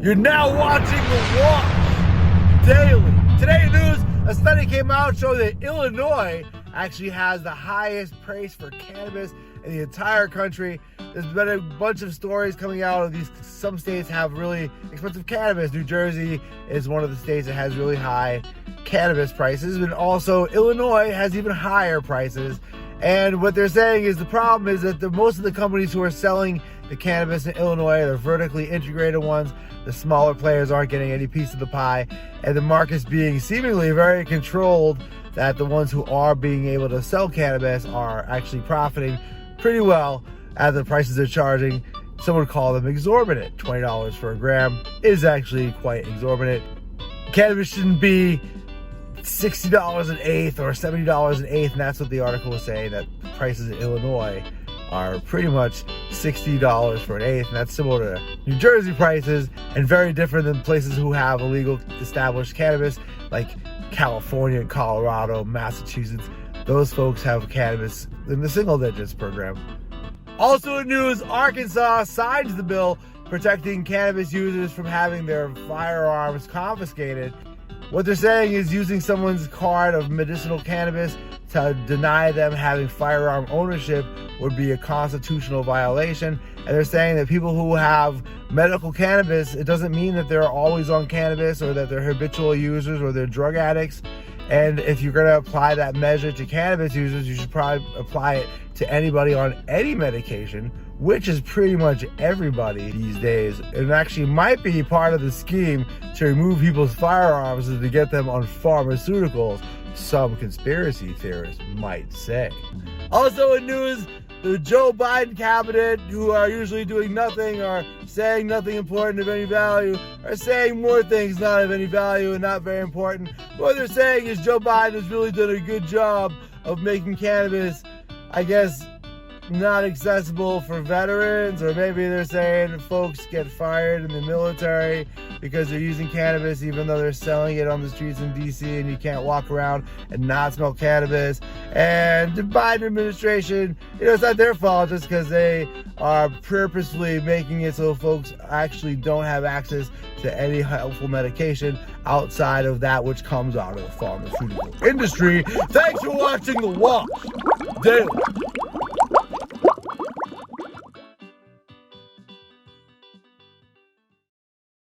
You're now watching The Wash Daily. Today in news, a study came out showing that Illinois actually has the highest price for cannabis in the entire country. There's been a bunch of stories coming out of these. Some states have really expensive cannabis. New Jersey is one of the states that has really high cannabis prices, and also Illinois has even higher prices. And what they're saying is the problem is that most of the companies who are selling the cannabis in Illinois, the vertically integrated ones, the smaller players aren't getting any piece of the pie, and the market's being seemingly very controlled, that the ones who are being able to sell cannabis are actually profiting pretty well at the prices they're charging. Some would call them exorbitant. $20 for a gram is actually quite exorbitant. Cannabis shouldn't be $60 an eighth or $70 an eighth, and that's what the article was saying, that the prices in Illinois are pretty much $60 for an eighth, and that's similar to New Jersey prices and very different than places who have illegal established cannabis like California, Colorado, Massachusetts. Those folks have cannabis in the single digits per gram. Also in news, Arkansas signs the bill protecting cannabis users from having their firearms confiscated. What they're saying is using someone's card of medicinal cannabis to deny them having firearm ownership would be a constitutional violation. And they're saying that people who have medical cannabis, it doesn't mean that they're always on cannabis or that they're habitual users or they're drug addicts. And if you're going to apply that measure to cannabis users, you should probably apply it to anybody on any medication, which is pretty much everybody these days. It actually might be part of the scheme to remove people's firearms is to get them on pharmaceuticals, some conspiracy theorists might say. Also in news, the Joe Biden cabinet, who are usually doing nothing or saying nothing important of any value, are saying more things not of any value and not very important. What they're saying is Joe Biden has really done a good job of making cannabis, I guess, not accessible for veterans, or maybe they're saying folks get fired in the military because they're using cannabis even though they're selling it on the streets in DC and you can't walk around and not smell cannabis. And the Biden administration, it's not their fault just because they are purposefully making it so folks actually don't have access to any helpful medication outside of that which comes out of the pharmaceutical industry. Thanks for watching The Wash Daily.